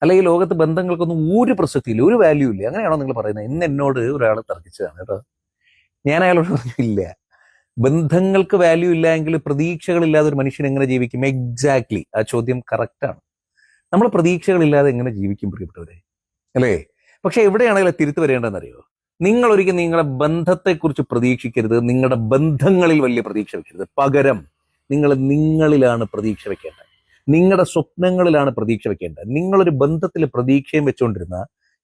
അല്ല, ഈ ലോകത്ത് ബന്ധങ്ങൾക്കൊന്നും ഒരു പ്രസക്തിയില്ല, ഒരു വാല്യൂ ഇല്ല, അങ്ങനെയാണോ നിങ്ങൾ പറയുന്നത്? ഇന്ന് എന്നോട് ഒരാൾ തർക്കിച്ചതാണ് കേട്ടോ. ഞാൻ അയാളോട് പറഞ്ഞു, ഇല്ല, ബന്ധങ്ങൾക്ക് വാല്യൂ ഇല്ല എങ്കിൽ പ്രതീക്ഷകളില്ലാതെ ഒരു മനുഷ്യൻ എങ്ങനെ ജീവിക്കും? എക്സാക്ട്ലി, ആ ചോദ്യം കറക്റ്റാണ്. നമ്മൾ പ്രതീക്ഷകളില്ലാതെ എങ്ങനെ ജീവിക്കും പ്രിയപ്പെട്ടവരെ, അല്ലേ? പക്ഷെ എവിടെയാണെങ്കിലും തിരുത്തു വരേണ്ടതെന്നറിയോ? നിങ്ങൾ ഒരിക്കലും നിങ്ങളുടെ ബന്ധത്തെക്കുറിച്ച് പ്രതീക്ഷിക്കരുത്, നിങ്ങളുടെ ബന്ധങ്ങളിൽ വലിയ പ്രതീക്ഷ വെക്കരുത്. പകരം നിങ്ങൾ നിങ്ങളിലാണ് പ്രതീക്ഷ വെക്കേണ്ടത്, നിങ്ങളുടെ സ്വപ്നങ്ങളിലാണ് പ്രതീക്ഷ വെക്കേണ്ടത്. നിങ്ങളൊരു ബന്ധത്തിൽ പ്രതീക്ഷയും വെച്ചുകൊണ്ടിരുന്ന,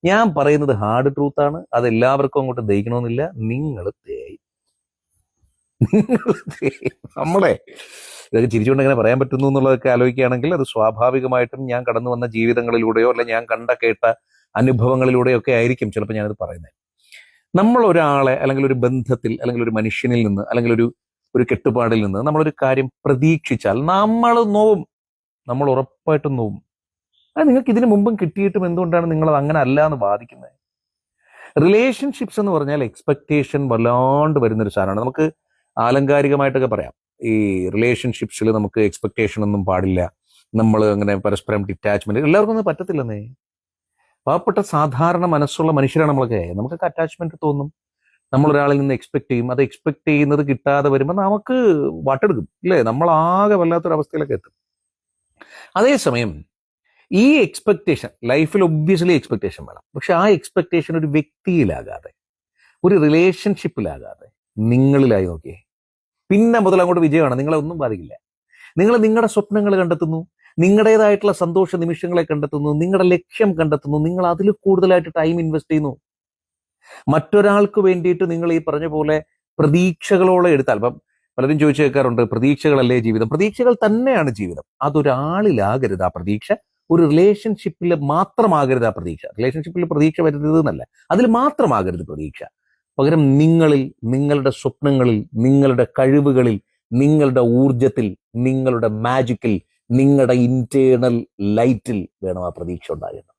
ഞാൻ പറയുന്നത് ഹാർഡ് ട്രൂത്താണ്, അത് എല്ലാവർക്കും അങ്ങോട്ട് ദഹിക്കണമെന്നില്ല, നിങ്ങൾ തേയും. നമ്മളെ ഇതൊക്കെ ചിരിച്ചുകൊണ്ട് എങ്ങനെ പറയാൻ പറ്റുന്നു എന്നുള്ളതൊക്കെ ആലോചിക്കുകയാണെങ്കിൽ അത് സ്വാഭാവികമായിട്ടും ഞാൻ കടന്നു വന്ന ജീവിതങ്ങളിലൂടെയോ അല്ല ഞാൻ കണ്ട കേട്ട അനുഭവങ്ങളിലൂടെയോ ഒക്കെ ആയിരിക്കും ചിലപ്പോൾ ഞാനത് പറയുന്നത്. നമ്മൾ ഒരാളെ അല്ലെങ്കിൽ ഒരു ബന്ധത്തിൽ അല്ലെങ്കിൽ ഒരു മനുഷ്യനിൽ നിന്ന് അല്ലെങ്കിൽ ഒരു കെട്ടുപാടിൽ നിന്ന് നമ്മളൊരു കാര്യം പ്രതീക്ഷിച്ചാൽ നമ്മൾ നോവും, നമ്മൾ ഉറപ്പായിട്ടും നോവും. അത് നിങ്ങൾക്ക് ഇതിനു മുമ്പും കിട്ടിയിട്ടും എന്തുകൊണ്ടാണ് നിങ്ങളത് അങ്ങനെ അല്ല എന്ന് വാദിക്കുന്നത്? റിലേഷൻഷിപ്സ് എന്ന് പറഞ്ഞാൽ എക്സ്പെക്ടേഷൻ വല്ലാണ്ട് വരുന്നൊരു സാധനമാണ്. നമുക്ക് ആലങ്കാരികമായിട്ടൊക്കെ പറയാം, ഈ റിലേഷൻഷിപ്സിൽ നമുക്ക് എക്സ്പെക്ടേഷൻ ഒന്നും പാടില്ല, നമ്മൾ അങ്ങനെ പരസ്പരം ഡിറ്റാച്ച്മെന്റ്, എല്ലാവർക്കും ഒന്നും പറ്റത്തില്ലെന്നേ. പാവപ്പെട്ട സാധാരണ മനസ്സുള്ള മനുഷ്യരാണ് നമ്മളൊക്കെ, നമുക്കൊക്കെ അറ്റാച്ച്മെന്റ് തോന്നും. നമ്മൾ ഒരാളിൽ നിന്ന് എക്സ്പെക്ട് ചെയ്യും, അത് എക്സ്പെക്ട് ചെയ്യുന്നത് കിട്ടാതെ വരുമ്പോൾ നമുക്ക് വട്ടെടുക്കും, ഇല്ലേ? നമ്മൾ ആകെ വല്ലാത്തൊരവസ്ഥയിലൊക്കെ എത്തും. അതേസമയം ഈ എക്സ്പെക്ടേഷൻ ലൈഫിൽ ഒബ്വിയസ്ലി എക്സ്പെക്ടേഷൻ വേണം, പക്ഷെ ആ എക്സ്പെക്ടേഷൻ ഒരു വ്യക്തിയിലാകാതെ ഒരു റിലേഷൻഷിപ്പിലാകാതെ നിങ്ങളിലായി നോക്കിയേ, പിന്നെ മുതൽ അങ്ങോട്ട് വിജയമാണ്, നിങ്ങളെ ഒന്നും ബാധിക്കില്ല. നിങ്ങൾ നിങ്ങളുടെ സ്വപ്നങ്ങൾ കണ്ടെത്തുന്നു, നിങ്ങളുടേതായിട്ടുള്ള സന്തോഷ നിമിഷങ്ങളെ കണ്ടെത്തുന്നു, നിങ്ങളുടെ ലക്ഷ്യം കണ്ടെത്തുന്നു, നിങ്ങൾ അതിൽ കൂടുതലായിട്ട് ടൈം ഇൻവെസ്റ്റ് ചെയ്യുന്നു. മറ്റൊരാൾക്ക് വേണ്ടിയിട്ട് നിങ്ങൾ ഈ പറഞ്ഞ പോലെ പ്രതീക്ഷകളോടെ എടുത്താൽ, ഇപ്പം പലരും ചോദിച്ചു കേൾക്കാറുണ്ട്, പ്രതീക്ഷകളല്ലേ ജീവിതം? പ്രതീക്ഷകൾ തന്നെയാണ് ജീവിതം. അതൊരാളിലാകരുത് ആ പ്രതീക്ഷ, ഒരു റിലേഷൻഷിപ്പിൽ മാത്രമാകരുത് ആ പ്രതീക്ഷ. റിലേഷൻഷിപ്പിൽ പ്രതീക്ഷ വരുന്നത് എന്നല്ല, അതിൽ മാത്രമാകരുത് പ്രതീക്ഷ. പകരം നിങ്ങളിൽ, നിങ്ങളുടെ സ്വപ്നങ്ങളിൽ, നിങ്ങളുടെ കഴിവുകളിൽ, നിങ്ങളുടെ ഊർജത്തിൽ, നിങ്ങളുടെ മാജിക്കിൽ, നിങ്ങളുടെ ഇന്റേണൽ ലൈറ്റിൽ വേണം ആ പ്രതീക്ഷ ഉണ്ടാകുന്നത്.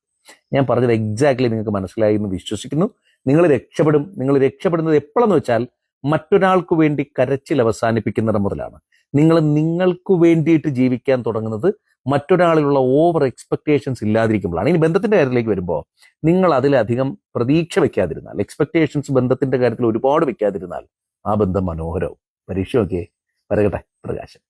ഞാൻ പറഞ്ഞത് എക്സാക്ട്ലി നിങ്ങൾക്ക് മനസ്സിലായി എന്ന് വിശ്വസിക്കുന്നു. നിങ്ങൾ രക്ഷപ്പെടും. നിങ്ങൾ രക്ഷപ്പെടുന്നത് എപ്പോഴെന്ന് വെച്ചാൽ മറ്റൊരാൾക്ക് വേണ്ടി കരച്ചിൽ അവസാനിപ്പിക്കുന്നിടം മുതലാണ്. നിങ്ങൾ നിങ്ങൾക്ക് വേണ്ടിയിട്ട് ജീവിക്കാൻ തുടങ്ങുന്നത് മറ്റൊരാളിലുള്ള ഓവർ എക്സ്പെക്ടേഷൻസ് ഇല്ലാതിരിക്കുമ്പോഴാണ്. ഇനി ബന്ധത്തിന്റെ കാര്യത്തിലേക്ക് വരുമ്പോൾ നിങ്ങൾ അതിലധികം പ്രതീക്ഷ വെക്കാതിരുന്നാൽ, എക്സ്പെക്ടേഷൻസ് ബന്ധത്തിന്റെ കാര്യത്തിൽ ഒരുപാട് വെക്കാതിരുന്നാൽ ആ ബന്ധം മനോഹരവും. പരീക്ഷ ഒക്കെ വരകട്ടെ പ്രകാശം.